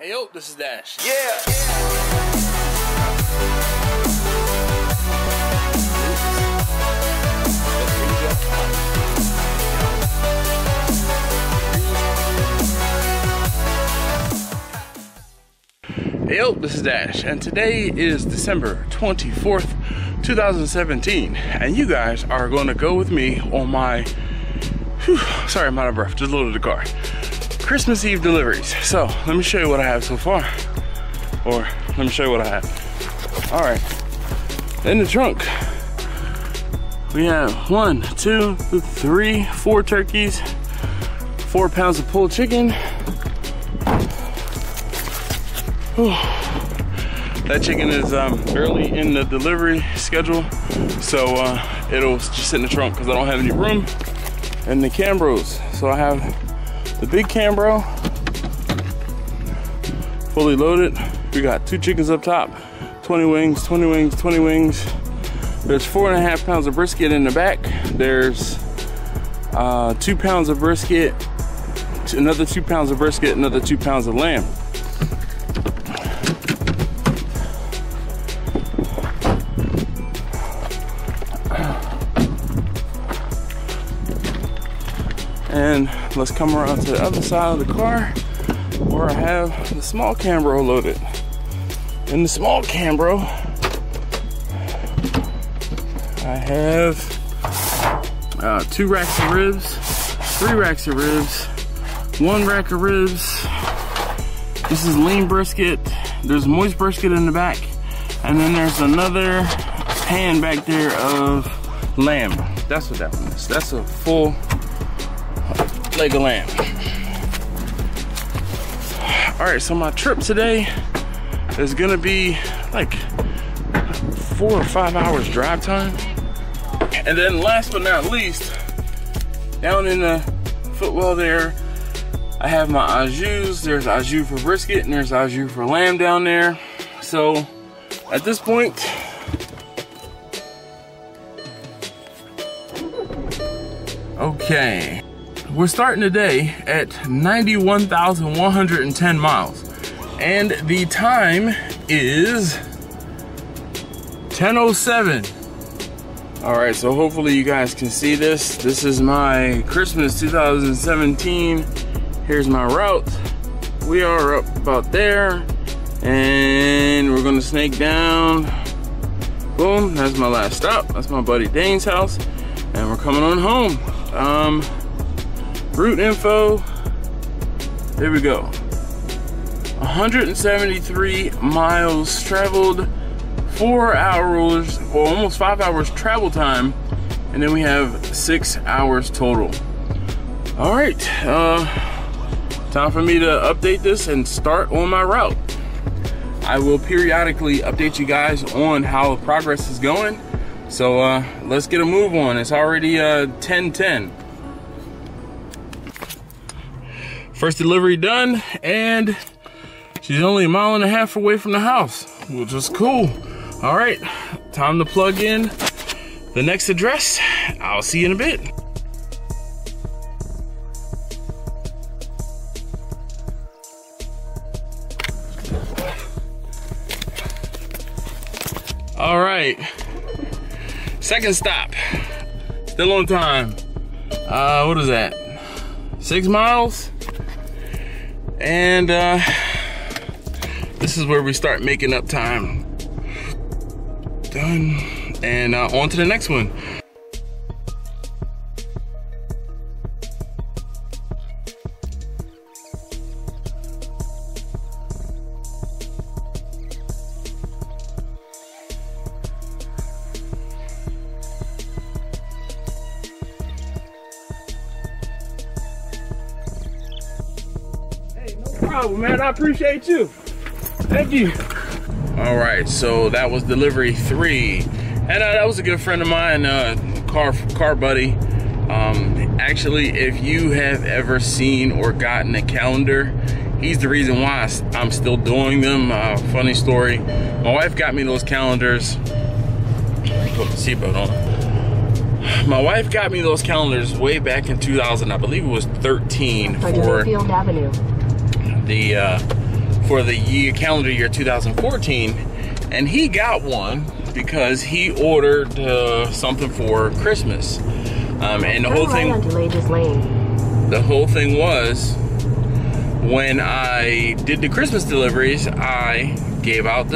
Hey yo, this is Dash. Yeah. Hey yo, this is Dash, and today is December 24th, 2017, and you guys are going to go with me on my, sorry, I'm out of breath, just loaded the car, Christmas Eve deliveries. So let me show you what I have so far, or let me show you what I have. All right, in the trunk, we have 1, 2, 3, 4 turkeys, 4 pounds of pulled chicken. Whew. That chicken is early in the delivery schedule, so it'll just sit in the trunk because I don't have any room. And the Cambros, so I have the Big Cambro fully loaded. We got 2 chickens up top, 20 wings, 20 wings, 20 wings. There's 4.5 pounds of brisket in the back. There's 2 pounds of brisket, another 2 pounds of brisket, another 2 pounds of lamb. And let's come around to the other side of the car where I have the small Cambro loaded. In the small Cambro, I have 2 racks of ribs, 3 racks of ribs, 1 rack of ribs. This is lean brisket. There's moist brisket in the back. And then there's another pan back there of lamb. That's what that one is. That's a full leg of lamb. All right, so my trip today is gonna be like 4 or 5 hours drive time. And then last but not least, down in the footwell there, I have my au jus. There's au jus for brisket and there's au jus for lamb down there. So at this point, okay, we're starting today at 91,110 miles, and the time is 10:07. All right, so hopefully you guys can see this. This is my Christmas 2017. Here's my route. We are up about there, and we're gonna snake down. Boom, that's my last stop. That's my buddy Dane's house, and we're coming on home. Route info, there we go. 173 miles traveled, 4 hours, or almost 5 hours travel time, and then we have 6 hours total. All right, time for me to update this and start on my route. I will periodically update you guys on how the progress is going. So let's get a move on. It's already 10:10. First delivery done, and she's only 1.5 miles away from the house, which is cool. All right, time to plug in the next address. I'll see you in a bit. All right, second stop, still on time. What is that? 6 miles? And this is where we start making up time. Done, and on to the next one. Problem, man. I appreciate you. Thank you. All right, so that was delivery 3, and that was a good friend of mine, car buddy. Actually, if you have ever seen or gotten a calendar, he's the reason why I'm still doing them. Funny story, my wife got me those calendars. Put the seatbelt on. My wife got me those calendars way back in 2000, I believe it was 13, for for the calendar year 2014, and he got one because he ordered something for Christmas. And the whole thing was, when I did the Christmas deliveries, I gave out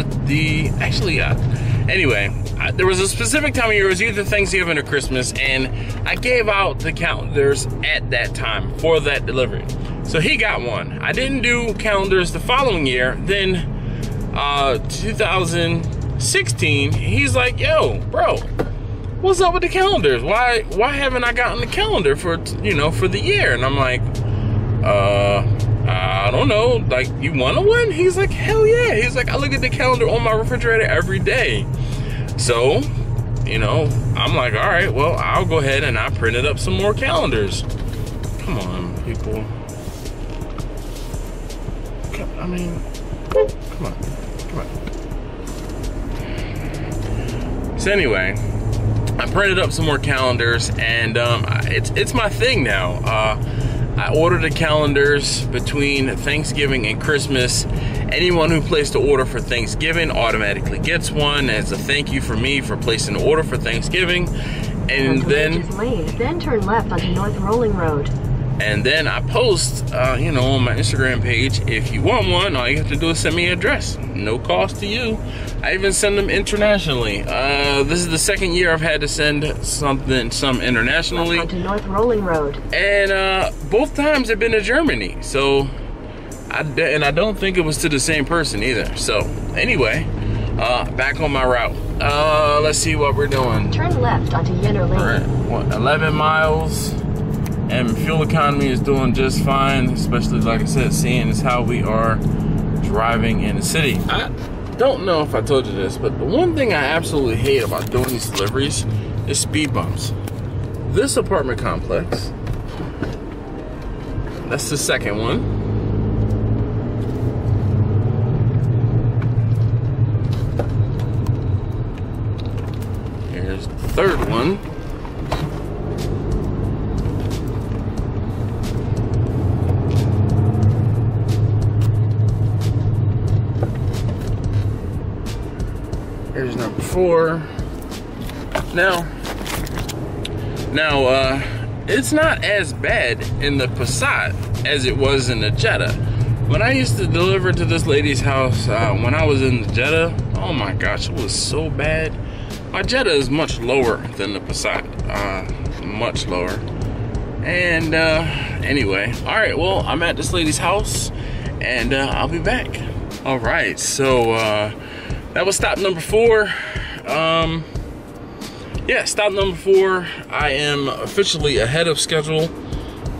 there was a specific time of year. It was either Thanksgiving or Christmas, and I gave out the calendars at that time for that delivery. So he got one. I didn't do calendars the following year. Then 2016, he's like, yo, bro, what's up with the calendars? Why haven't I gotten the calendar for the year? And I'm like, I don't know, like, you want one? He's like, hell yeah. He's like, I look at the calendar on my refrigerator every day. So, I'm like, all right, well, I'll go ahead and I printed up some more calendars. Come on, people. Come on. So anyway, I printed up some more calendars, and it's my thing now. I ordered the calendars between Thanksgiving and Christmas. Anyone who placed an order for Thanksgiving automatically gets one as a thank you for me for placing an order for Thanksgiving. And then turn left onto North Rolling Road. And then I post, on my Instagram page, if you want one, all you have to do is send me an address. No cost to you. I even send them internationally. This is the second year I've had to send some internationally. Onto North Rolling Road. And both times have been to Germany. So, I don't think it was to the same person either. So, anyway, back on my route. Let's see what we're doing. Turn left onto Yenner Lane. All right, 11 miles. And fuel economy is doing just fine, especially, like I said, seeing as how we are driving in the city. I don't know if I told you this, but the one thing I absolutely hate about doing these deliveries is speed bumps. This apartment complex, that's the second one. Here's the third one. Here's number 4. Now, it's not as bad in the Passat as it was in the Jetta. When I used to deliver to this lady's house, when I was in the Jetta, oh my gosh, it was so bad. My Jetta is much lower than the Passat, much lower. And anyway, all right, well, I'm at this lady's house, and I'll be back. All right, so that was stop number 4. Yeah, stop number 4. I am officially ahead of schedule. I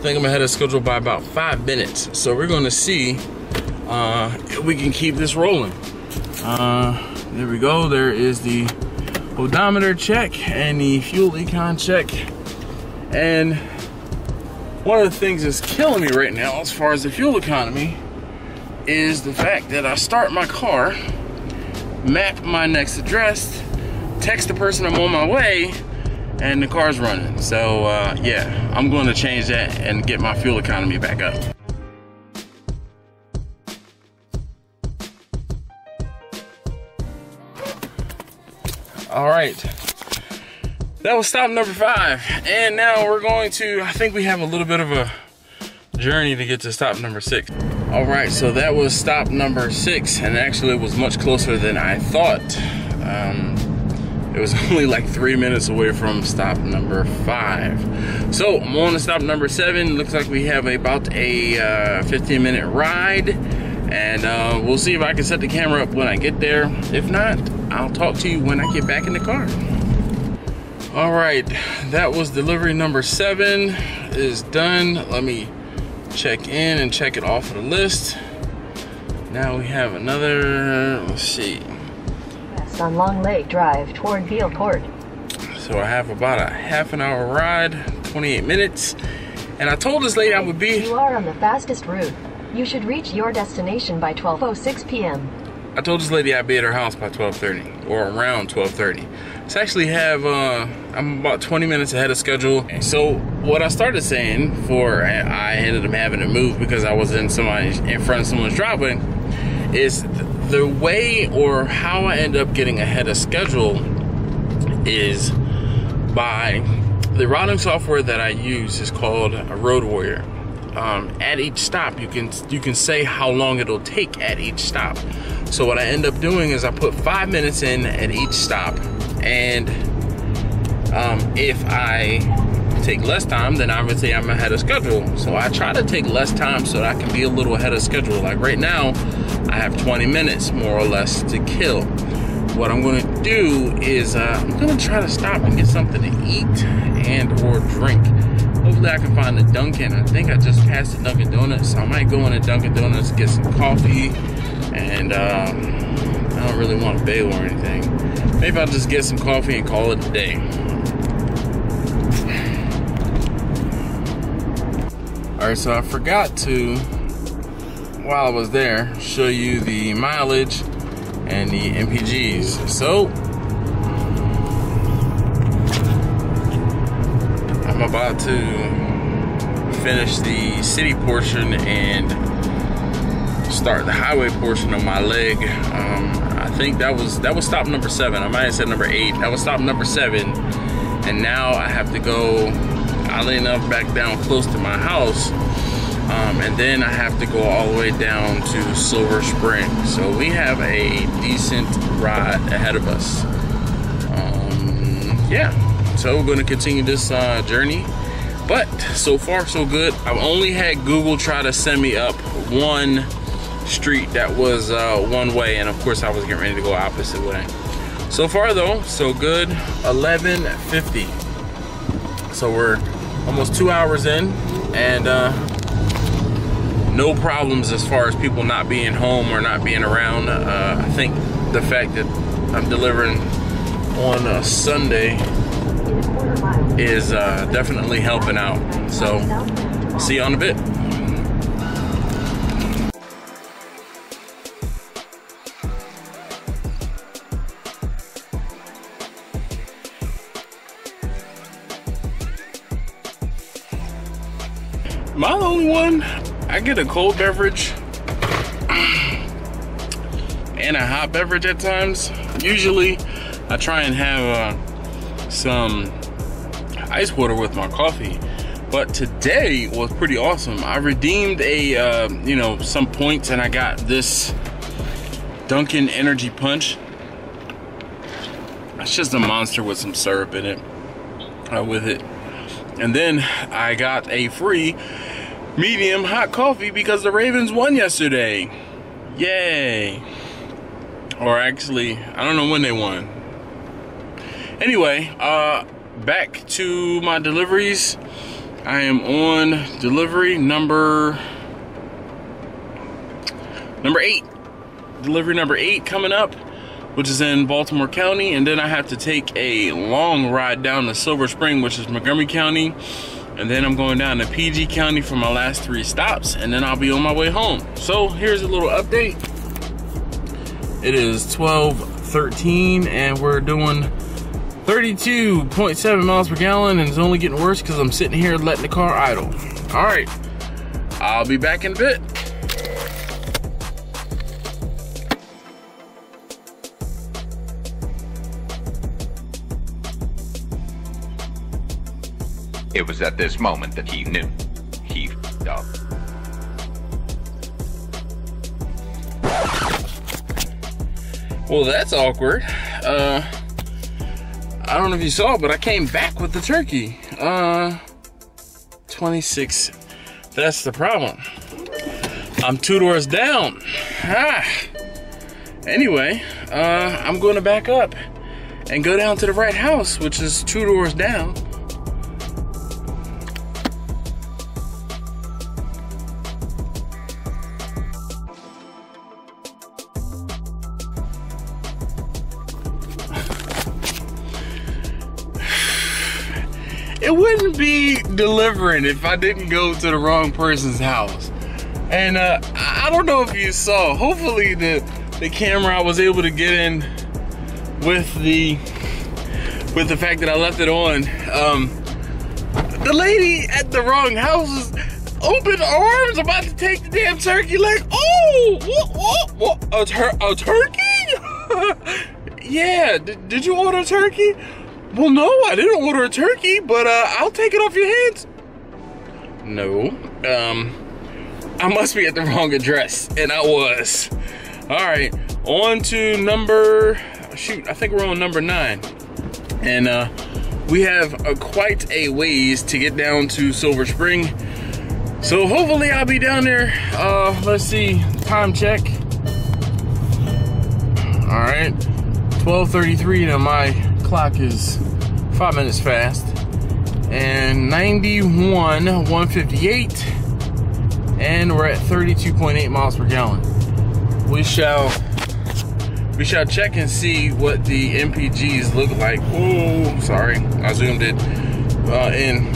think I'm ahead of schedule by about 5 minutes. So we're gonna see if we can keep this rolling. There we go. There is the odometer check and the fuel econ check. And one of the things that's killing me right now as far as the fuel economy is the fact that I start my car, map my next address, text the person I'm on my way, and the car's running. So yeah, I'm going to change that and get my fuel economy back up. All right, that was stop number 5, and now we're going to, I think we have a little bit of a journey to get to stop number 6. All right, so that was stop number 6, and actually it was much closer than I thought. It was only like 3 minutes away from stop number 5. So I'm on to stop number 7. Looks like we have about a 15-minute ride, and we'll see if I can set the camera up when I get there. If not, I'll talk to you when I get back in the car. All right, that was delivery number 7 is done. Let me check in and check it off of the list. Now we have another, let's see. West on Long Lake Drive toward Quart. So I have about a half an hour ride, 28 minutes. And I told this lady I would be. You are on the fastest route. You should reach your destination by 12:06 p.m. I told this lady I'd be at her house by 12:30 or around 12:30. So I actually have, I'm about 20 minutes ahead of schedule. So what I started saying before I ended up having to move because I was in front of someone's driveway is the way or how I end up getting ahead of schedule is by the routing software that I use is called Road Warrior. At each stop, you can say how long it'll take at each stop. So what I end up doing is I put 5 minutes in at each stop, and if I take less time, then obviously I'm ahead of schedule. So I try to take less time so that I can be a little ahead of schedule. Like right now, I have 20 minutes more or less to kill. What I'm gonna do is I'm gonna try to stop and get something to eat and or drink. Hopefully I can find a Dunkin'. I think I just passed the Dunkin' Donuts, so I might go in a Dunkin' Donuts, get some coffee, and I don't really want a bagel or anything. Maybe I'll just get some coffee and call it a day. Alright, so I forgot to, while I was there, show you the mileage and the MPGs. So I'm about to finish the city portion and start the highway portion of my leg. I think that was stop number 7. I might have said number 8. That was stop number 7, and now I have to go, oddly enough, back down close to my house, and then I have to go all the way down to Silver Spring. So we have a decent ride ahead of us. Yeah. So we're going to continue this journey, but so far so good. I've only had Google try to send me up one street that was one way, and of course I was getting ready to go opposite way. So far though, so good. 11:50. So we're almost 2 hours in, and no problems as far as people not being home or not being around. I think the fact that I'm delivering on a Sunday is definitely helping out. So see you on a bit. Am I the only one? I get a cold beverage and a hot beverage at times. Usually I try and have some ice water with my coffee, but today was pretty awesome. I redeemed a some points, and I got this Dunkin' Energy Punch. It's just a monster with some syrup in it with it. And then I got a free medium hot coffee because the Ravens won yesterday. Yay. Or actually, I don't know when they won. Anyway, back to my deliveries. I am on delivery number 8. Delivery number 8 coming up, which is in Baltimore County, and then I have to take a long ride down to Silver Spring, which is Montgomery County, and then I'm going down to PG County for my last 3 stops, and then I'll be on my way home. So here's a little update. It is 12:13, and we're doing 32.7 miles per gallon, and it's only getting worse because I'm sitting here letting the car idle. All right, I'll be back in a bit. It was at this moment that he knew he f***ed up. Well, that's awkward. I don't know if you saw, but I came back with the turkey. 26. That's the problem. I'm 2 doors down. Anyway, I'm going to back up and go down to the right house, which is 2 doors down. It wouldn't be delivering if I didn't go to the wrong person's house. And I don't know if you saw, hopefully the camera I was able to get in with the fact that I left it on. The lady at the wrong house was open arms, about to take the damn turkey leg. Oh, what? A turkey? Yeah, did you order a turkey? Well, no, I didn't order a turkey, but I'll take it off your hands. No, I must be at the wrong address, and I was. All right, on to number, shoot, I think we're on number 9. And we have quite a ways to get down to Silver Spring. So hopefully I'll be down there, let's see, time check. All right, 12:33, now my clock is 5 minutes fast. And 158, and we're at 32.8 miles per gallon. We shall check and see what the MPGs look like. Oh, sorry, I zoomed it in.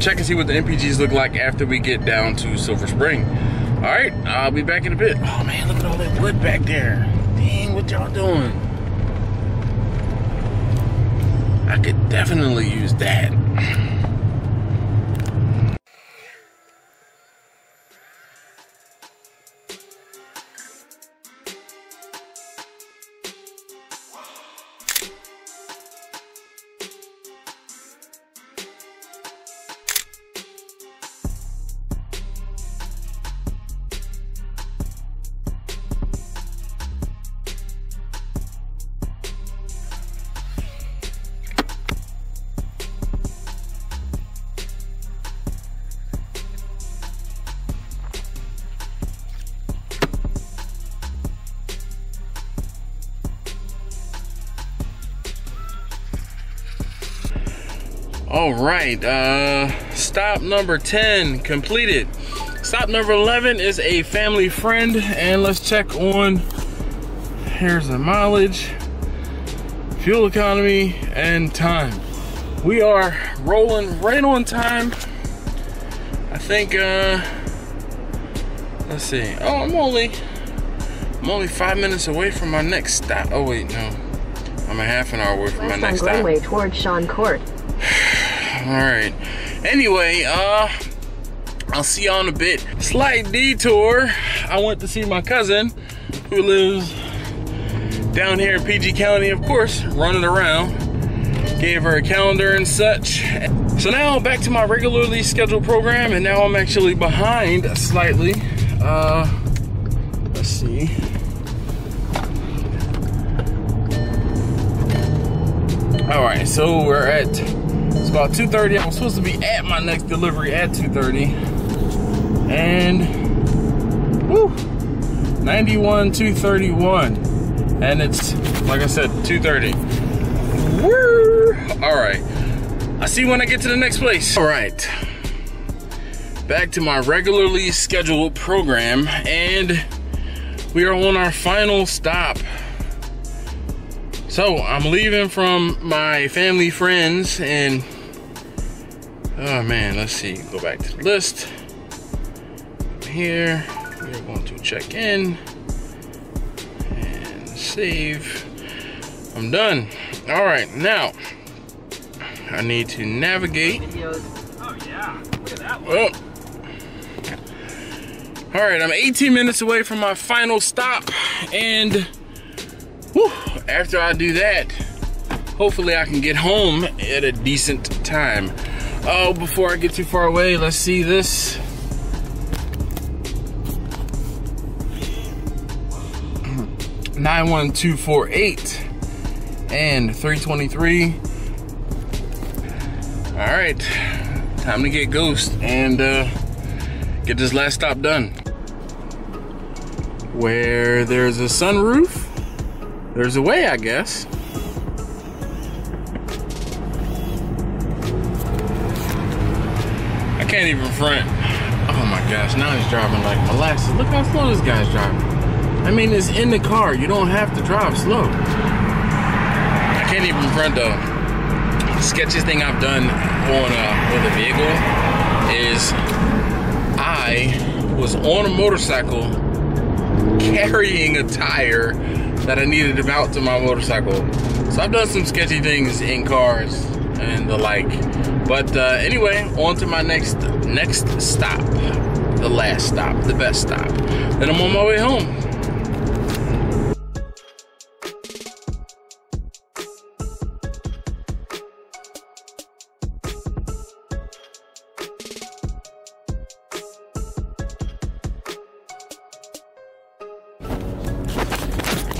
Check and see what the MPGs look like after we get down to Silver Spring. All right, I'll be back in a bit. Oh man, look at all that wood back there. Dang, what y'all doing? I could definitely use that. All right, stop number 10 completed. Stop number 11 is a family friend, and let's check on, here's the mileage, fuel economy, and time. We are rolling right on time. I think, let's see. Oh, I'm only 5 minutes away from my next stop. Oh wait, no, I'm a half an hour away from my next stop. Greenway towards Sean Quart. All right, anyway, I'll see y'all in a bit. Slight detour. I went to see my cousin who lives down here in PG County, of course, running around. Gave her a calendar and such. So now back to my regularly scheduled program, and now I'm actually behind slightly. Let's see. All right, so we're at, it's about 2:30. I'm supposed to be at my next delivery at 2:30. And, woo, 91,231. And it's, like I said, 2:30. Woo! All right, I'll see you when I get to the next place. All right, back to my regularly scheduled program, and we are on our final stop. So I'm leaving from my family friends, and oh man, let's see, go back to the list. Here, we're going to check in and save. I'm done. All right, now I need to navigate. Oh yeah, look at that one. Oh. All right, I'm 18 minutes away from my final stop, and whew, after I do that, hopefully I can get home at a decent time. Oh, before I get too far away, let's see this. $91248 and 323. All right, time to get Ghost and get this last stop done. Where there's a sunroof, there's a way, I guess. I can't even front. Oh my gosh, now he's driving like molasses. Look how slow this guy's driving. I mean, it's in the car. You don't have to drive slow. I can't even front though. The sketchiest thing I've done on with a vehicle is I was on a motorcycle carrying a tire that I needed to mount to my motorcycle. So I've done some sketchy things in cars. and the like. But anyway, on to my next stop, the last stop, the best stop. Then I'm on my way home.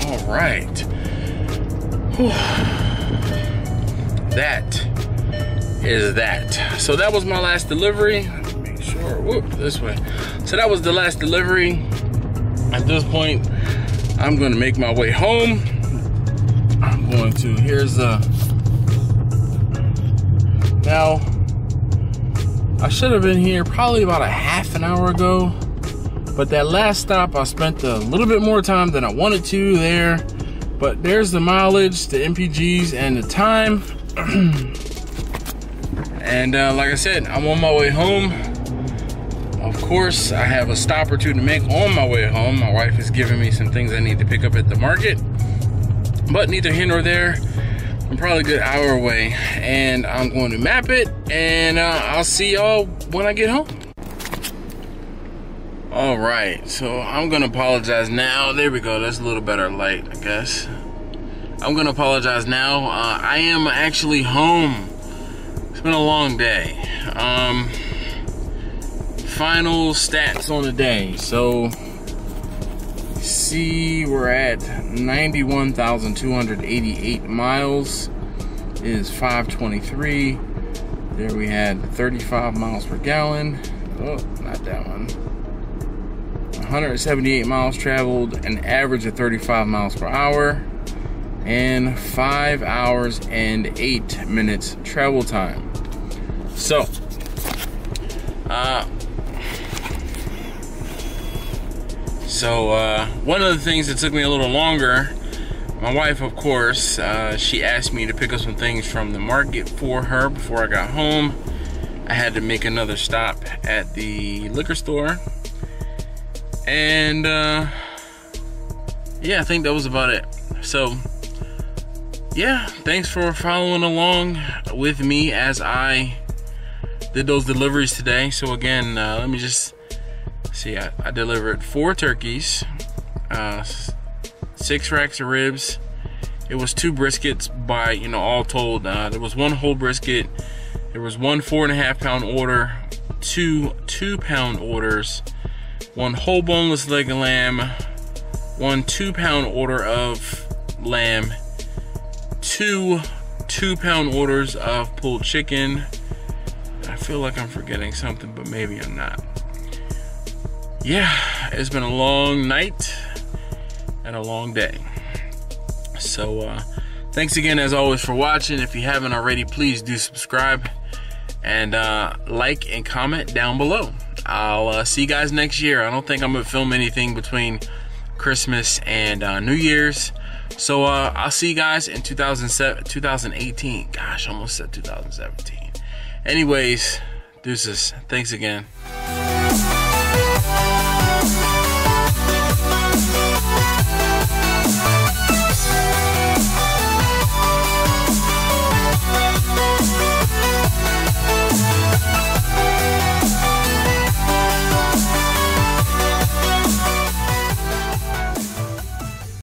All right. Whew. That is that. So that was my last delivery. Make sure, whoop, this way. So that was the last delivery. At this point, I'm gonna make my way home. I'm going to, now, I should have been here probably about a half an hour ago, but that last stop, I spent a little bit more time than I wanted to there. But there's the mileage, the MPGs, and the time. And like I said, I'm on my way home. Of course, I have a stop or two to make on my way home. My wife is giving me some things I need to pick up at the market. But neither here nor there. I'm probably a good hour away. And I'm going to map it. And I'll see y'all when I get home. All right, so I'm gonna apologize now. There we go, that's a little better light, I guess. I'm gonna apologize now. I am actually home. It's been a long day. Final stats on the day. So, see, we're at 91,288 miles. It is 5:23. There we had 35 miles per gallon. Oh, not that one. 178 miles traveled, an average of 35 miles per hour, and 5 hours and 8 minutes travel time. So, one of the things that took me a little longer, my wife, of course, she asked me to pick up some things from the market for her before I got home. I had to make another stop at the liquor store. And yeah, I think that was about it. So yeah, thanks for following along with me as I did those deliveries today. So again, let me just see, I delivered 4 turkeys, 6 racks of ribs. It was 2 briskets by, you know, all told. There was 1 whole brisket, there was 1 4.5 pound order, 2 2-pound orders, 1 whole boneless leg of lamb, 1 2-pound order of lamb, 2 2-pound orders of pulled chicken. I feel like I'm forgetting something, but maybe I'm not. Yeah, it's been a long night and a long day. So thanks again as always for watching. If you haven't already, please do subscribe and like and comment down below. I'll see you guys next year. I don't think I'm gonna film anything between Christmas and New Year's. So I'll see you guys in 2018. Gosh, I almost said 2017. Anyways, deuces. Thanks again.